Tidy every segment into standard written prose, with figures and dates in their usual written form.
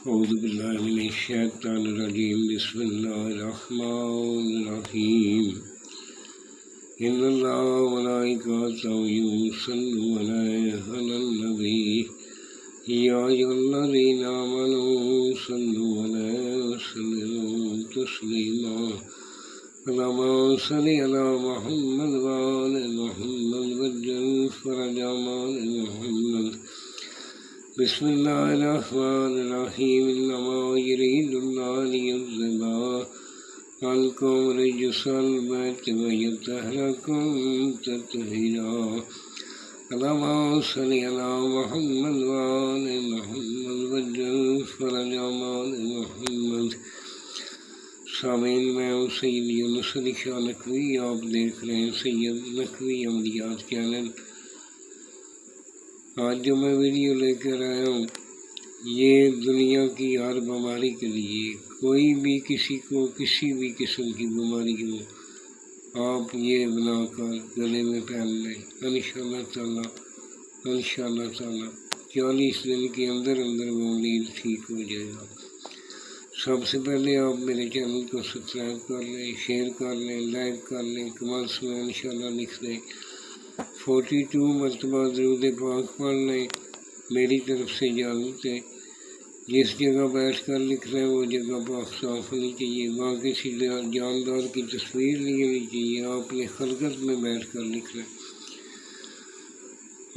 أعوذ بالله من الشيطان الرجيم بسم الله الرحمن الرحيم إن الله وملائكته يصلون على النبي يا أيها الذين آمنوا صلوا عليه وسلموا تسليما اللهم صل على محمد وآل محمد وعجل فرج آل محمد بسم الله الرحمن الرحيم إنما يريد الله ليذهب عنكم رجس البيت ويطهركم تطهيرا اللهم صل على محمد وآل محمد وعجل فرج آل محمد۔ سامعین، میں ہوں سید یونس علی شاہ نقوی، آپ دیکھ رہے ہیں سید نقوی عملیات چینل۔ آج جو میں ویڈیو لے کر آیا ہوں یہ دنیا کی ہر بیماری کے لیے، کوئی بھی کسی کو کسی بھی قسم کی بیماری ہو آپ یہ بنا کر گلے میں پہن لیں، انشاءاللہ تعالیٰ 40 دن کے اندر وہ مریض ٹھیک ہو جائے گا۔ سب سے پہلے آپ میرے چینل کو سبسکرائب کر لیں، شیئر کر لیں، لائک کر لیں، کمنٹس میں انشاءاللہ لکھ دیں، 42 مرتبہ درود پاک پڑھ لیں، میری طرف سے اجازت ہے۔ جس جگہ بیٹھ کر لکھ رہے ہیں وہ جگہ پاک صاف ہونی چاہیے، وہاں کسی جاندار کی تصویر نہیں ہونی چاہیے، آپ نے خلقت میں بیٹھ کر لکھ رہے ہیں،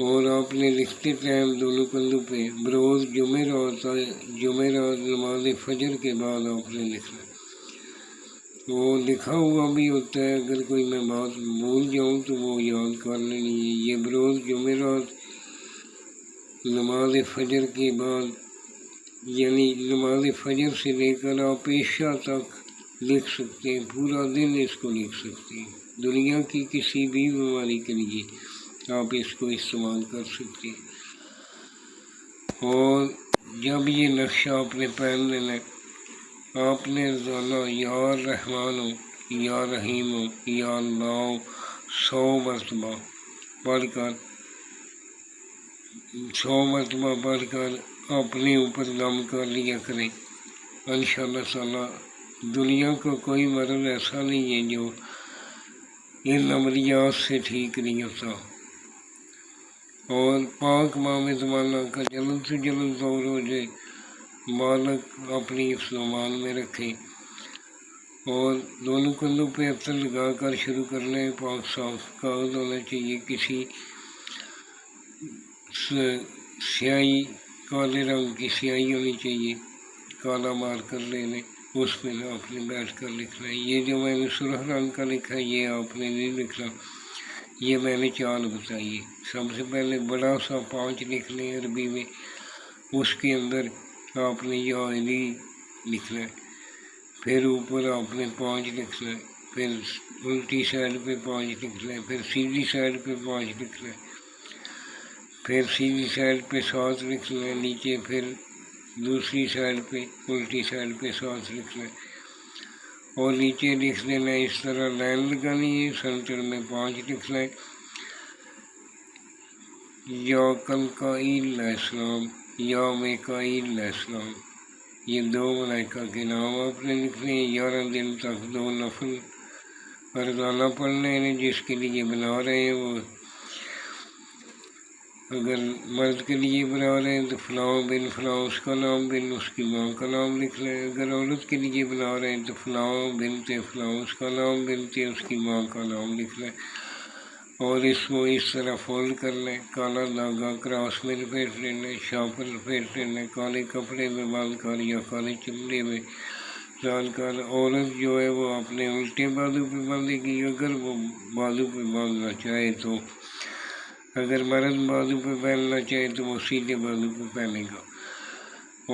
اور آپ نے لکھتے ٹائم دونوں کندھوں پہ بروز جمعرات نماز فجر کے بعد آپ نے لکھنا ہے۔ وہ لکھا ہوا بھی ہوتا ہے، اگر کوئی میں بات بھول جاؤں تو وہ یاد کر لینی ہے۔ یہ بروز جمعرات نماز فجر کے بعد، یعنی نماز فجر سے لے کر آپ عشاء تک لکھ سکتے ہیں، پورا دن اس کو لکھ سکتے ہیں۔ دنیا کی کسی بھی بیماری کے لیے آپ اس کو استعمال کر سکتے ہیں۔ اور جب یہ نقشہ آپ نے پہن لینا ہے، آپ نے روزانہ یا رحمان ہو یا رحیم ہو یا اللہ 100 مرتبہ پڑھ کر اپنے اوپر دم کر لیا کریں۔ انشاءاللہ تعالیٰ دنیا کا کوئی مرض ایسا نہیں ہے جو ان عملیات سے ٹھیک نہیں ہوتا۔ اور پاک ماہ زمانہ کا جلد سے جلد 2 روزے بالغ اپنی استعمال میں رکھیں، اور دونوں کندھوں پہ عطر لگا کر شروع کر لیں۔ پاک صاف کاغذ ہونا چاہیے، کسی سیاہی کالے رنگ کی سیاہی ہونی چاہیے، کالا مار کر لے لیں، اس پہ آپ نے بیٹھ کر لکھنا ہے۔ یہ جو میں نے سرخ رنگ کا لکھا ہے یہ آپ نے نہیں لکھنا، یہ میں نے چال بتائی ہے۔ سب سے پہلے بڑا سا 5 لکھ لیں عربی میں، اس کے اندر آپ نے یا علی لکھنا ہے، پھر اوپر آپ نے 5 لکھنا ہے، پھر الٹی سائڈ پہ 5 لکھنا ہے، پھر سیدھی سائڈ پہ 5 لکھنا ہے، پھر سیدھی سائڈ پہ 7 لکھنا ہے نیچے، پھر دوسری سائڈ پہ الٹی سائڈ پہ 7 لکھنا ہے، اور نیچے لکھ دینا ہے۔ اس طرح لائن لگانی ہے، سینٹر میں 5 لکھنا ہے۔ یا کلکائیل علیہ السلام، یا میکائیل علیہ السلام، یہ 2 ملائکہ کے نام آپ نے لکھنے ہیں۔ 11 دن تک 2 نفل روزانہ پڑھنے ہیں۔ جس کے لیے بنا رہے ہیں وہ، اگر مرد کے لیے بنا رہے ہیں تو فلاں بن فلاں اس کا نام بن اس کی ماں کا نام لکھ لیں، اگر عورت کے لیے بنا رہے ہیں تو فلاں بنتے فلاں اس کا نام بنتے اس کی ماں کا نام لکھ لیں، اور اس کو اس طرح فولڈ کر لیں، کالا دھاگا کراس میں لپیٹ لینا، شاہ پر لپیٹ لینا، کالے کپڑے میں باندھ کر یا کالے چمڑے میں ڈال کر۔ عورت جو ہے وہ اپنے الٹے بازو پہ باندھے گی اگر وہ بازو پہ باندھنا چاہے تو، اگر مرد بازو پہ پہننا چاہے تو وہ سیدھے بازو پہ پہنے گا۔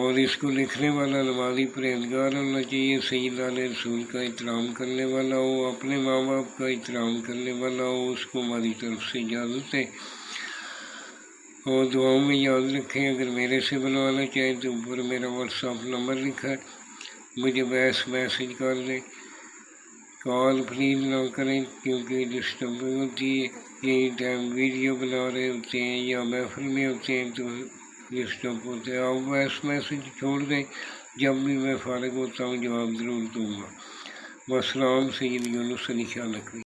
اور اس کو لکھنے والا نمازی پرہیزگار ہونا چاہیے، سیدان رسول کا احترام کرنے والا ہو، اپنے ماں باپ کا احترام کرنے والا ہو، اس کو ہماری طرف سے اجازت ہے۔ اور دعاؤں میں یاد رکھیں، اگر میرے سے بنوانا چاہیں تو اوپر میرا واٹس ایپ نمبر لکھا ہے، مجھے میسج کر دیں۔ کال پلیز نہ کریں کیونکہ ڈسٹربنگ ہوتی ہے، یہی ٹائم ویڈیو بنا رہے ہوتے ہیں یا محفل میں ہوتے ہیں تو یہ اسٹاپ ہوتے ہیں. آپ وائس میسج چھوڑ دیں، جب بھی میں فارغ ہوتا ہوں جواب ضرور دوں گا. والسلام. سید یونس علی شاہ نقوی.